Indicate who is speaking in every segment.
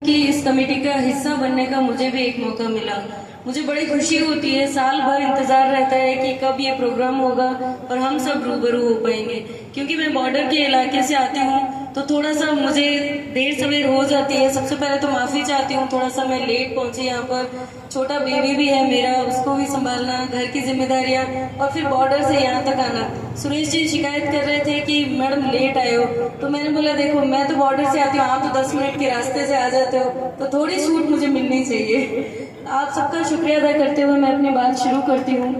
Speaker 1: कि इस कमेटी का हिस्सा बनने का मुझे भी एक मौका मिला। मुझे बड़ी खुशी होती है, साल भर इंतजार रहता है कि कब ये प्रोग्राम होगा और हम सब रूबरू हो पाएंगे। क्योंकि मैं बॉर्डर के इलाके से आती हूँ तो थोड़ा सा मुझे देर सवेर हो जाती है। सबसे पहले तो माफी चाहती हूँ, थोड़ा सा मैं लेट पहुंची। यहाँ पर छोटा बेबी भी है मेरा, उसको भी संभालना, घर की जिम्मेदारियां और फिर बॉर्डर से यहाँ तक आना। सुरेश जी शिकायत कर रहे थे कि मैडम लेट आए हो, तो मैंने बोला देखो मैं तो बॉर्डर से आती हूँ, आप तो 10 मिनट के रास्ते से आ जाते हो, तो थोड़ी छूट मुझे मिलनी चाहिए। आप सबका शुक्रिया अदा करते हुए मैं अपनी बात शुरू करती हूँ।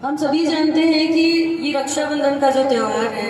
Speaker 1: हम सभी जानते हैं कि ये रक्षाबंधन का जो त्योहार है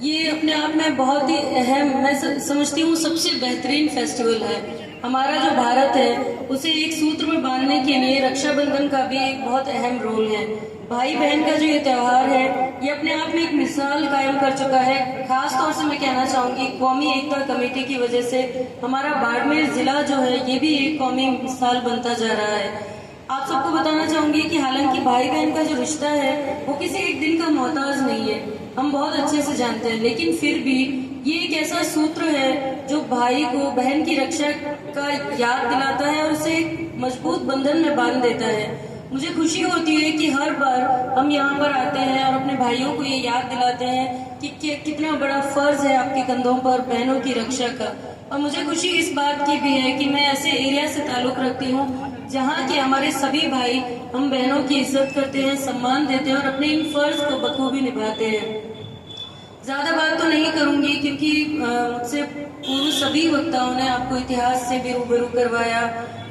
Speaker 1: ये अपने आप में बहुत ही अहम, मैं समझती हूँ सबसे बेहतरीन फेस्टिवल है। हमारा जो भारत है उसे एक सूत्र में बांधने के लिए रक्षाबंधन का भी एक बहुत अहम रोल है। भाई बहन का जो ये त्योहार है ये अपने आप में एक मिसाल कायम कर चुका है। खास तौर से मैं कहना चाहूंगी कौमी एकता कमेटी की वजह से हमारा बाड़मेर जिला जो है ये भी एक कौमी मिसाल बनता जा रहा है। आप सबको बताना चाहूंगी कि हालांकि भाई बहन का जो रिश्ता है वो किसी एक दिन का मोहताज नहीं है, हम बहुत अच्छे से जानते हैं, लेकिन फिर भी ये एक ऐसा सूत्र है जो भाई को बहन की रक्षा का याद दिलाता है और उसे एक मजबूत बंधन में बांध देता है। मुझे खुशी होती है कि हर बार हम यहाँ पर आते हैं और अपने भाइयों को ये याद दिलाते हैं कि कितना बड़ा फर्ज है आपके कंधों पर बहनों की रक्षा का। और मुझे खुशी इस बात की भी है कि मैं ऐसे एरिया से ताल्लुक रखती हूँ जहाँ के हमारे सभी भाई हम बहनों की इज्जत करते हैं, सम्मान देते हैं और अपने इन फर्ज को बखूबी निभाते हैं। ज्यादा बात तो नहीं करूंगी क्योंकि मुझसे पूर्व सभी वक्ताओं ने आपको इतिहास से भी रूबरू करवाया,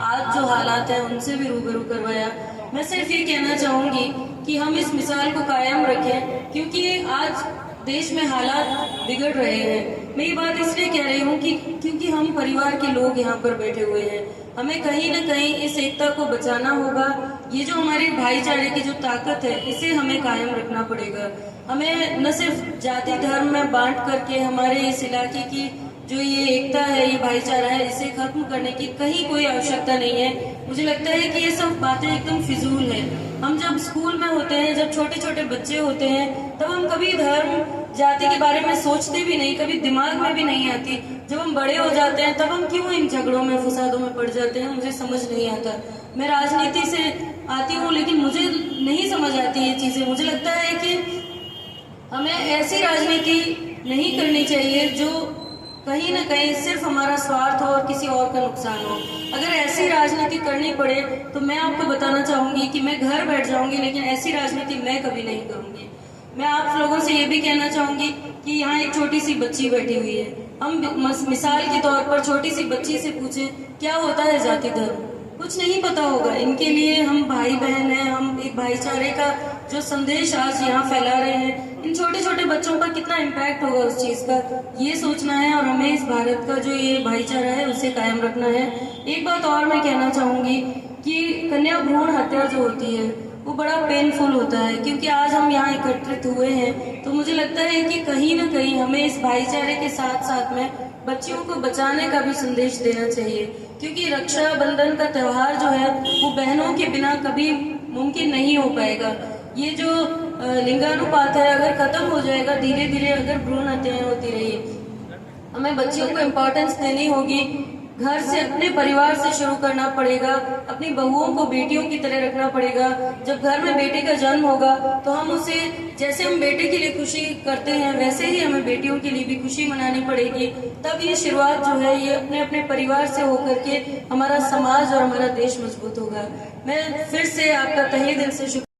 Speaker 1: आज जो हालात हैं उनसे भी रूबरू करवाया। मैं सिर्फ ये कहना चाहूंगी कि हम इस मिसाल को कायम रखें क्योंकि आज देश में हालात बिगड़ रहे हैं। मैं ये बात इसलिए कह रही हूँ कि क्योंकि हम परिवार के लोग यहाँ पर बैठे हुए हैं, हमें कहीं ना कहीं इस एकता को बचाना होगा। ये जो हमारे भाईचारे की जो ताकत है इसे हमें कायम रखना पड़ेगा। हमें न सिर्फ जाति धर्म में बांट करके हमारे इस इलाके की जो ये एकता है, ये भाईचारा है, इसे खत्म करने की कहीं कोई आवश्यकता नहीं है। मुझे लगता है कि ये सब बातें एकदम फिजूल है। हम जब स्कूल में होते हैं, जब छोटे छोटे बच्चे होते हैं, तब हम कभी धर्म जाति के बारे में सोचते भी नहीं, कभी दिमाग में भी नहीं आती। जब हम बड़े हो जाते हैं तब हम क्यों इन झगड़ों में फसादों में पड़ जाते हैं, मुझे समझ नहीं आता। मैं राजनीति से आती हूँ लेकिन मुझे नहीं समझ आती ये चीजें। मुझे लगता है कि हमें ऐसी राजनीति नहीं करनी चाहिए जो कहीं ना कहीं सिर्फ हमारा स्वार्थ हो और किसी और का नुकसान हो। अगर ऐसी राजनीति करनी पड़े तो मैं आपको बताना चाहूंगी कि मैं घर बैठ जाऊंगी, लेकिन ऐसी राजनीति मैं कभी नहीं करूंगी। मैं आप लोगों से ये भी कहना चाहूंगी कि यहाँ एक छोटी सी बच्ची बैठी हुई है, हम मिसाल के तौर पर छोटी सी बच्ची से पूछें क्या होता है जाति धर्म, कुछ नहीं पता होगा। इनके लिए हम भाई बहन हैं, हम एक भाईचारे का जो संदेश आज यहाँ फैला रहे हैं, इन छोटे छोटे बच्चों पर कितना इम्पैक्ट होगा उस चीज का, ये सोचना है और हमें इस भारत का जो ये भाईचारा है उसे कायम रखना है। एक बात और मैं कहना चाहूंगी कि कन्या भ्रूण हत्या जो होती है वो बड़ा पेनफुल होता है, क्योंकि आज हम यहाँ एकत्रित हुए हैं तो मुझे लगता है कि कहीं ना कहीं हमें इस भाईचारे के साथ साथ में बच्चियों को बचाने का भी संदेश देना चाहिए। क्योंकि रक्षाबंधन का त्योहार जो है वो बहनों के बिना कभी मुमकिन नहीं हो पाएगा। ये जो लिंगानुपात है अगर खत्म हो जाएगा धीरे धीरे, अगर भ्रूण हत्याएं होती रही, हमें बच्चियों को इम्पोर्टेंस देनी होगी। घर से, अपने परिवार से शुरू करना पड़ेगा, अपनी बहुओं को बेटियों की तरह रखना पड़ेगा। जब घर में बेटे का जन्म होगा तो हम उसे, जैसे हम बेटे के लिए खुशी करते हैं वैसे ही हमें बेटियों के लिए भी खुशी मनानी पड़ेगी। तब ये शुरुआत जो है ये अपने अपने परिवार से होकर के हमारा समाज और हमारा देश मजबूत होगा। मैं फिर से आपका तहे दिल से